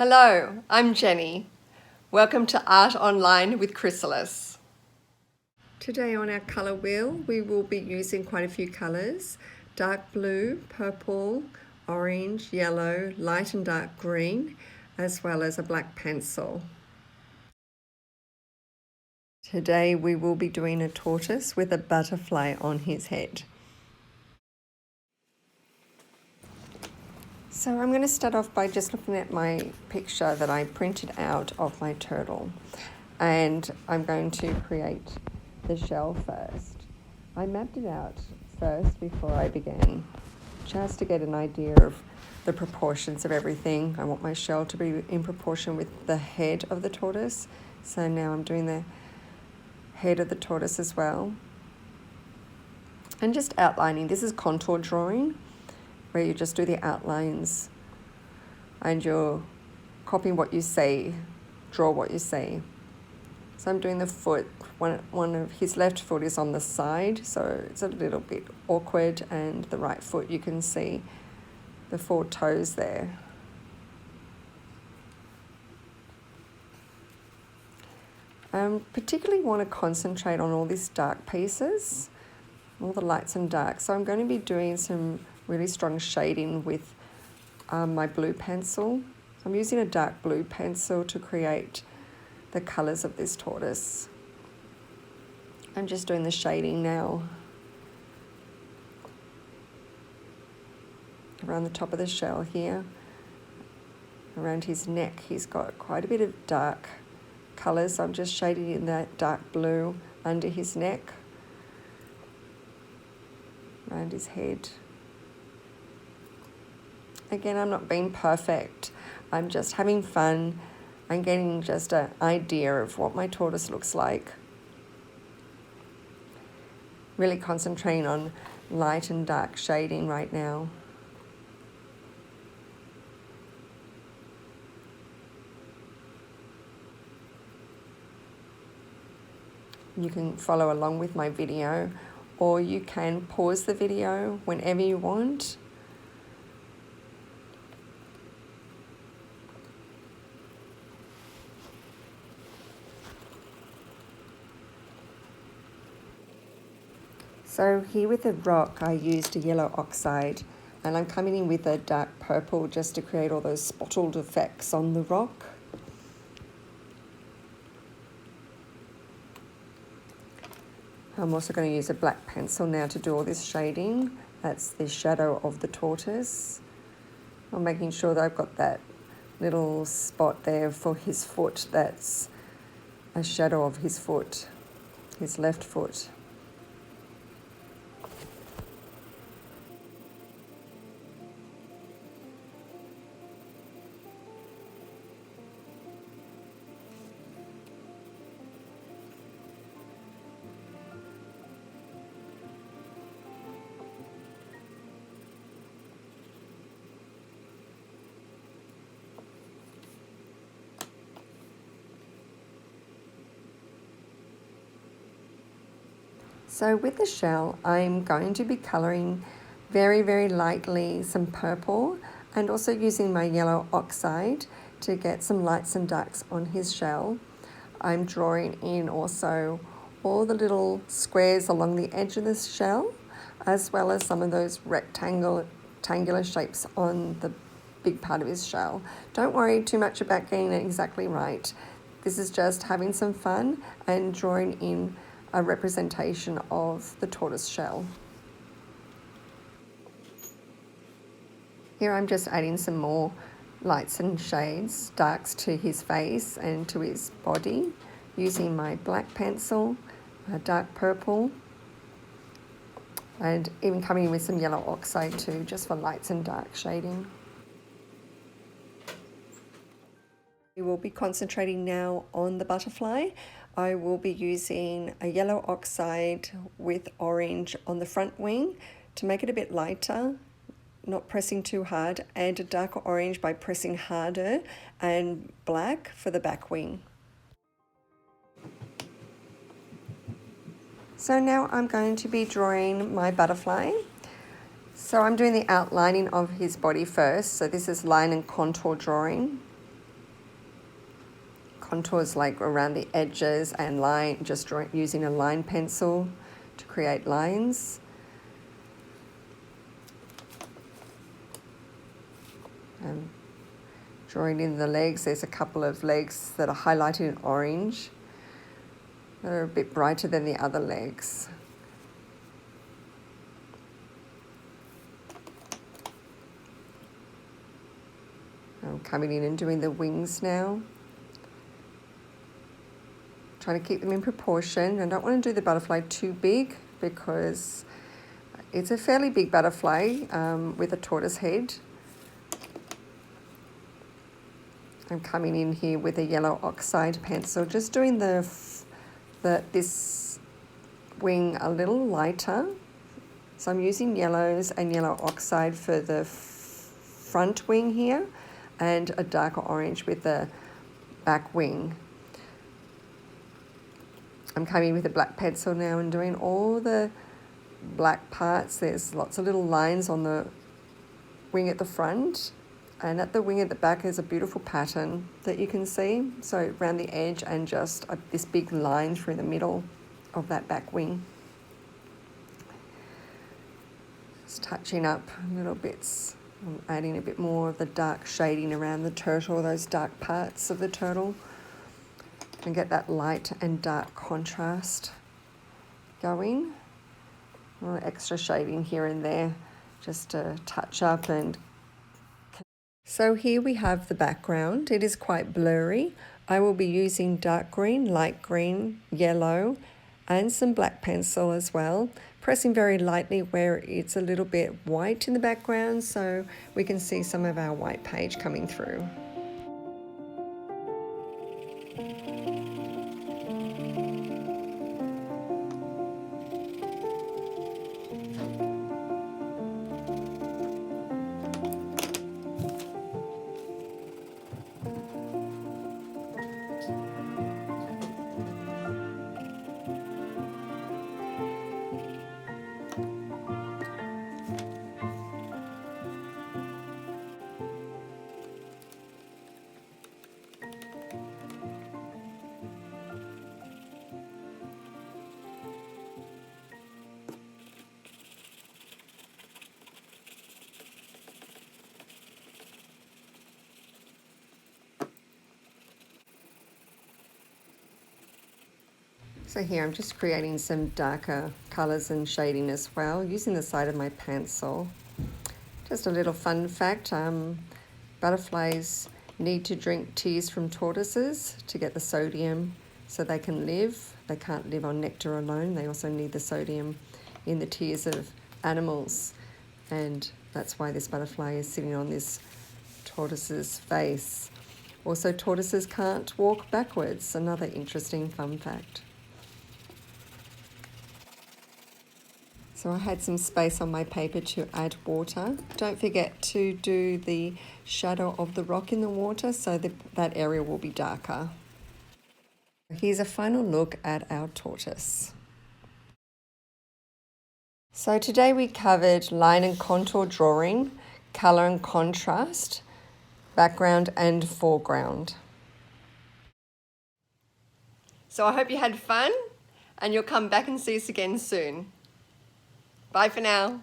Hello, I'm Jenny. Welcome to Art Online with Chrysalis. Today on our colour wheel we will be using quite a few colours: dark blue, purple, orange, yellow, light and dark green, as well as a black pencil. Today we will be doing a tortoise with a butterfly on his head. So I'm going to start off by just looking at my picture that I printed out of my turtle, and I'm going to create the shell first. I mapped it out first before I began, just to get an idea of the proportions of everything. I want my shell to be in proportion with the head of the tortoise, so now I'm doing the head of the tortoise as well. And just outlining. This is contour drawing, where you just do the outlines and you're copying what you say, draw what you say. So I'm doing the foot. One of his left foot is on the side, so it's a little bit awkward, and the right foot, you can see the 4 toes there. Particularly want to concentrate on all these dark pieces, all the lights and darks. So I'm going to be doing some really strong shading with my blue pencil. I'm using a dark blue pencil to create the colours of this tortoise. I'm just doing the shading now around the top of the shell here. Around his neck he's got quite a bit of dark colours, so I'm just shading in that dark blue under his neck, around his head. Again, I'm not being perfect. I'm just having fun. I'm getting just an idea of what my tortoise looks like. Really concentrating on light and dark shading right now. You can follow along with my video, or you can pause the video whenever you want. So here with the rock, I used a yellow oxide, and I'm coming in with a dark purple just to create all those spotted effects on the rock. I'm also going to use a black pencil now to do all this shading. That's the shadow of the tortoise. I'm making sure that I've got that little spot there for his foot. That's a shadow of his foot, his left foot. So with the shell, I'm going to be colouring very, very lightly some purple, and also using my yellow oxide to get some lights and darks on his shell. I'm drawing in also all the little squares along the edge of the shell, as well as some of those rectangular shapes on the big part of his shell. Don't worry too much about getting it exactly right. This is just having some fun and drawing in a representation of the tortoise shell. Here I'm just adding some more lights and shades, darks to his face and to his body, using my black pencil, a dark purple, and even coming in with some yellow oxide too, just for lights and dark shading. We will be concentrating now on the butterfly. I will be using a yellow oxide with orange on the front wing to make it a bit lighter, not pressing too hard, and a darker orange by pressing harder, and black for the back wing. So now I'm going to be drawing my butterfly. So I'm doing the outlining of his body first. So this is line and contour drawing. contours like around the edges and just using a line pencil to create lines. And drawing in the legs, there's a couple of legs that are highlighted in orange. They're a bit brighter than the other legs. I'm coming in and doing the wings now. Trying to keep them in proportion. I don't want to do the butterfly too big because it's a fairly big butterfly with a tortoise head. I'm coming in here with a yellow oxide pencil, just doing this wing a little lighter. So I'm using yellows and yellow oxide for the front wing here, and a darker orange with the back wing. I'm coming with a black pencil now and doing all the black parts. There's lots of little lines on the wing at the front, and at the wing at the back there's a beautiful pattern that you can see. So around the edge and just this big line through the middle of that back wing. Just touching up little bits. I'm adding a bit more of the dark shading around the turtle, those dark parts of the turtle, and get that light and dark contrast going. A little extra shading here and there just to touch up. And so here we have the background. It is quite blurry. I will be using dark green, light green, yellow, and some black pencil as well, pressing very lightly where it's a little bit white in the background so we can see some of our white page coming through. So here I'm just creating some darker colours and shading as well, using the side of my pencil. Just a little fun fact, butterflies need to drink tears from tortoises to get the sodium so they can live. They can't live on nectar alone. They also need the sodium in the tears of animals. And that's why this butterfly is sitting on this tortoise's face. Also, tortoises can't walk backwards. Another interesting fun fact. So I had some space on my paper to add water. Don't forget to do the shadow of the rock in the water so that area will be darker. Here's a final look at our tortoise. So today we covered line and contour drawing, colour and contrast, background and foreground. So I hope you had fun and you'll come back and see us again soon. Bye for now.